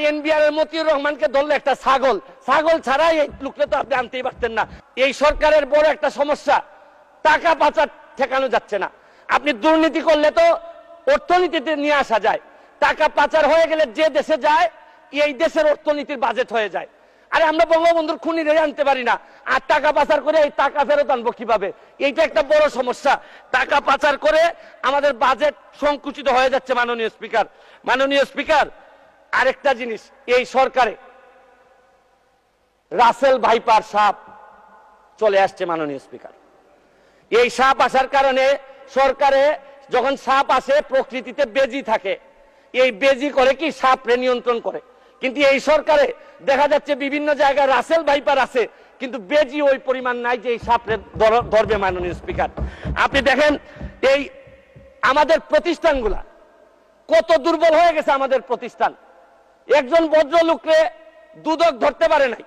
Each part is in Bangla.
এনবিআর এর মতিউর রহমানকে ধরলে একটা ছাগল ছাড়া এই লোকটা তো আপনি আনতেই পারতেন না। এই সরকারের বড় একটা সমস্যা, টাকা পাচার ঠেকানো যাচ্ছে না। আপনি দুর্নীতি করলে তো অর্থনীতিতে নিয়ে আসা যায়, টাকা পাচার হয়ে গেলে যে দেশে যায় এই দেশের অর্থনীতির বাজেট হয়ে যায়। আরে আমরা বঙ্গবন্ধুর খুনিরে আনতে পারি না, আর টাকা পাচার করে এই টাকা ফেরত আনবো কিভাবে? এইটা একটা বড় সমস্যা। টাকা পাচার করে আমাদের বাজেট সংকুচিত হয়ে যাচ্ছে। মাননীয় স্পিকার, আরেকটা জিনিস, এই সরকারে রাসেল ভাইপার সাপ চলে আসছে। মাননীয় স্পিকার, এই সাপ আসার কারণে সরকারে যখন সাপ আসে প্রকৃতিতে বেজি থাকে, এই বেজি করে কি সাপরে নিয়ন্ত্রণ করে। কিন্তু এই সরকারে দেখা যাচ্ছে বিভিন্ন জায়গায় রাসেল ভাইপার আছে, কিন্তু বেজি ওই পরিমাণ নাই যে এই সাপরে ধরবে। মাননীয় স্পিকার, আপনি দেখেন এই আমাদের প্রতিষ্ঠানগুলা কত দুর্বল হয়ে গেছে। আমাদের প্রতিষ্ঠান, একজন ভদ্রলোককে দুদক ধরতে পারে নাই,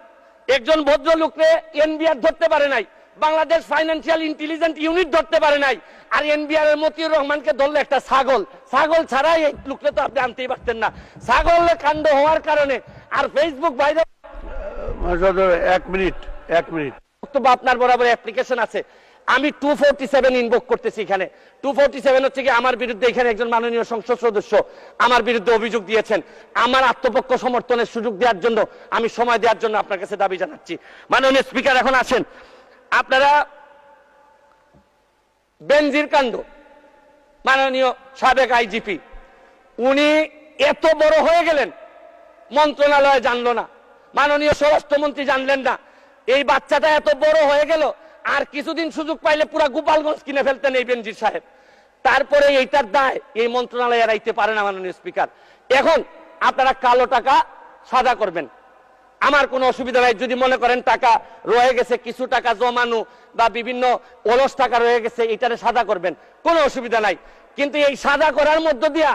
একজন ভদ্রলোককে এনবিআর ধরতে পারে নাই, বাংলাদেশ ফাইন্যান্সিয়াল ইন্টেলিজেন্স ইউনিট ধরতে পারে নাই। আর এনবিআর এর মতিউর রহমানকে ধরলে একটা ছাগল ছাড়া এই লোকটা তো আপনি আনতেই পারতেন না। ছাগলের কাণ্ড হওয়ার কারণে আর ফেসবুক ভাইরাল। 1 মিনিট বক্তব্য আপনার বরাবর অ্যাপ্লিকেশন আছে। আমি 247 ইনভোক করতেছি। এখানে 247 হচ্ছে কি আমার বিরুদ্ধে এখানে একজন মাননীয় সংসদ সদস্য আমার বিরুদ্ধে অভিযোগ দিয়েছেন। আমার আত্মপক্ষ সমর্থনের সুযোগ দেওয়ার জন্য, আমি সময় দেওয়ার জন্য আপনার কাছে দাবি জানাচ্ছি। মাননীয় স্পিকার, এখন আসেন আপনারা বেনজির কাণ্ড, মাননীয় সাবেক আইজিপি উনি এত বড় হয়ে গেলেন, মন্ত্রণালয় জানলো না, মাননীয় স্বরাষ্ট্রমন্ত্রী জানলেন না। এই বাচ্চাটা এত বড় হয়ে গেল, আর কিছুদিন সুযোগ পাইলে পুরা গোপালগঞ্জ কিনে ফেলতেন এই বেনজির সাহেব। তারপরে এইটার দায় এই মন্ত্রণালয় এড়াইতে পারে না। মাননীয় স্পিকার, এখন আপনারা কালো টাকা সাদা করবেন, আমার কোনো অসুবিধা নাই। যদি মনে করেন টাকা রয়ে গেছে, কিছু টাকা জমানো বা বিভিন্ন অলস টাকা রয়ে গেছে, এটারে সাদা করবেন, কোনো অসুবিধা নাই। কিন্তু এই সাদা করার মধ্য দিয়া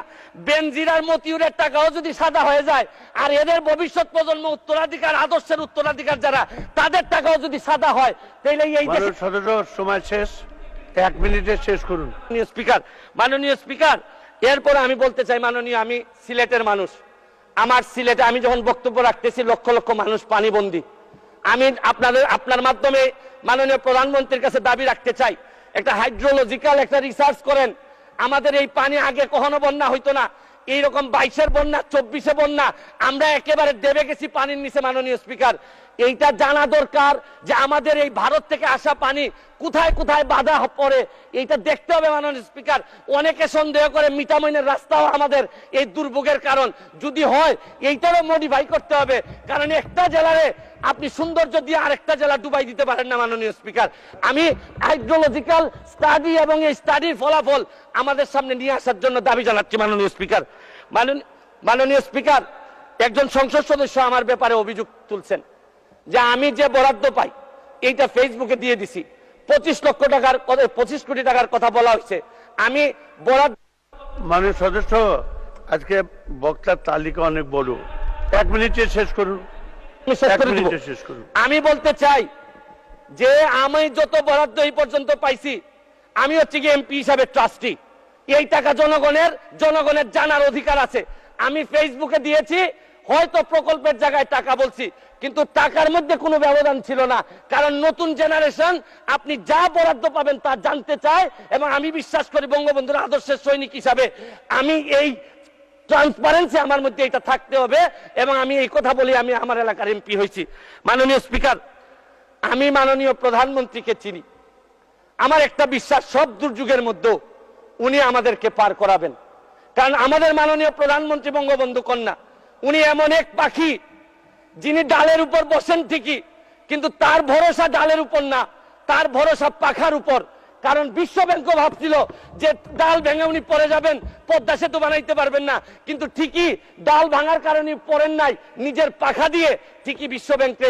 বেনজির আর মতিউরের টাকাও যদি সাদা হয়ে যায়, আর এদের ভবিষ্যৎ প্রজন্ম উত্তরাধিকার, আদর্শের উত্তরাধিকার যারা, তাদের টাকাও যদি সাদা হয়, তাহলে এই সময় শেষ, 1 মিনিটে শেষ করুন। মাননীয় স্পিকার, এরপর আমি বলতে চাই, মাননীয়, আমি সিলেটের মানুষ। আমার সিলেটে আমি যখন বক্তব্য রাখতেছি লক্ষ লক্ষ মানুষ পানিবন্দী। আমি আপনার মাধ্যমে মাননীয় প্রধানমন্ত্রীর কাছে দাবি রাখতে চাই, একটা হাইড্রোলজিক্যাল একটা রিসার্চ করেন। আমাদের এই পানি আগে কখনো বন্যা হইতো না, এইরকম 22-এর বন্যা, 24-এ বন্যা, আমরা একেবারে দেবে গেছি পানির নিচে। মাননীয় স্পিকার, এইটা জানা দরকার যে আমাদের এই ভারত থেকে আসা পানি কোথায় কোথায় বাধা পড়ে, এইটা দেখতে হবে। মাননীয় স্পিকার, অনেকে সন্দেহ করে মিঠামইনের রাস্তাও আমাদের এই দুর্ভোগের কারণ। যদি হয় এইটারও মডিফাই করতে হবে, কারণ একটা জেলারে আপনি সৌন্দর্য দিয়ে আরেকটা জেলা ডুবাই দিতে পারেন না। মাননীয় স্পিকার, আমি হাইড্রোলজিক্যাল স্টাডি এবং এই স্টাডির ফলাফল আমাদের সামনে নিয়ে আসার জন্য দাবি জানাচ্ছি। মাননীয় স্পিকার, একজন সংসদ সদস্য আমার ব্যাপারে অভিযোগ তুলছেন যে আমি যে বরাদ্দ পাই এইটা ফেসবুকে দিয়ে দিছি। 25 কোটি টাকার কথা বলা হয়েছে। আমি বরাদ্দ, মাননীয় সদস্য, আজকে বক্তার তালিকা অনেক বড়, 1 মিনিটে শেষ করুন। আমি বলতে চাই যে আমি যত বরাদ্দ এই পর্যন্ত পাইছি, আমি হচ্ছে কি এমপি হিসাবে ট্রাস্টি। এই টাকা জনগণের জানার অধিকার আছে। আমি ফেসবুকে দিয়েছি, হয়তো প্রকল্পের জায়গায় টাকা বলছি, কিন্তু টাকার মধ্যে কোনো ব্যবধান ছিল না। কারণ নতুন জেনারেশন আপনি যা বরাদ্দ পাবেন তা জানতে চায়, এবং আমি বিশ্বাস করি বঙ্গবন্ধুর আদর্শের সৈনিক হিসাবে আমি এই ট্রান্সপারেন্সি আমার মধ্যে এটা থাকতে হবে, এবং আমি এই কথা বলি আমি আমার এলাকার এমপি হয়েছি। মাননীয় স্পিকার, আমি মাননীয় প্রধানমন্ত্রীকে চিনি। আমার একটা বিশ্বাস, সব দুর্যোগের মধ্যে উনি আমাদেরকে পার করাবেন। কারণ আমাদের মাননীয় প্রধানমন্ত্রী বঙ্গবন্ধু কন্যা, উনি এমন এক পাখি যিনি ডালের উপর বসেন ঠিকই, কিন্তু তার ভরসা ডালের উপর না, তার ভরসা পাখার উপর। কারণ বিশ্ব ব্যাংক ভাবছিল যে ডাল ভেঙে উনি পড়ে যাবেন, পদ্মা সেতু বানাইতে পারবেন না, কিন্তু ঠিকই ডাল ভাঙার কারণে পড়েন নাই, নিজের পাখা দিয়ে ঠিকই বিশ্ব ব্যাংকে